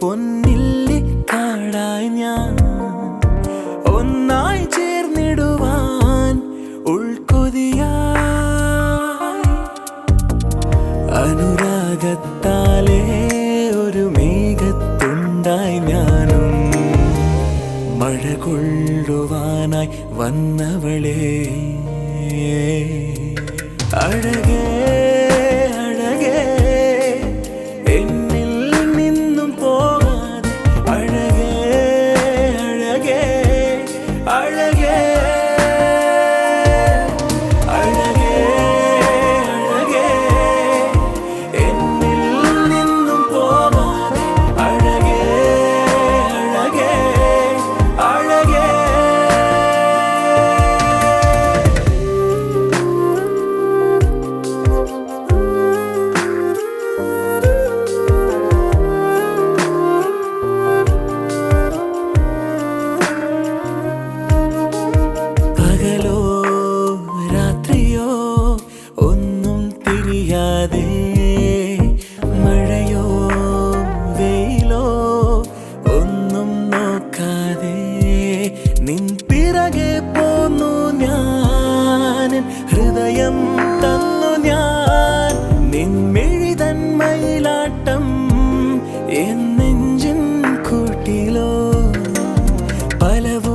പൊന്നില്ലി കാടായി ഞാൻ ഒന്നായി ചേർന്നിടുവാൻ ഉൾക്കൊതിയായി അനുരാഗത്താലേ ഒരു മേഘത്തുണ്ടായി ഞാനും മഴ കൊള്ളുവാനായി വന്നവളെ അഴകേ അഴകേ എന്നിൽ നിന്നും പോകാതെ അഴകേ അഴകേ അഴകേ അഴകേ അഴകേ എന്നിൽ നിന്നും പോകാതെ അഴകേ അഴകേ അഴകേ പകലോ രാത്രിയോ ഒന്നും തിരിയാതെ മഴയോ വെയിലോ ഒന്നും നോക്കാതെ നിൻ പിറകെ പോന്നു ഞാൻ ഹൃദയം തന്നു ഞാൻ നിൻ മെഴിതൻ മയിലാട്ടം എൻ നെഞ്ചിൻ കൂട്ടിലോ പലവോ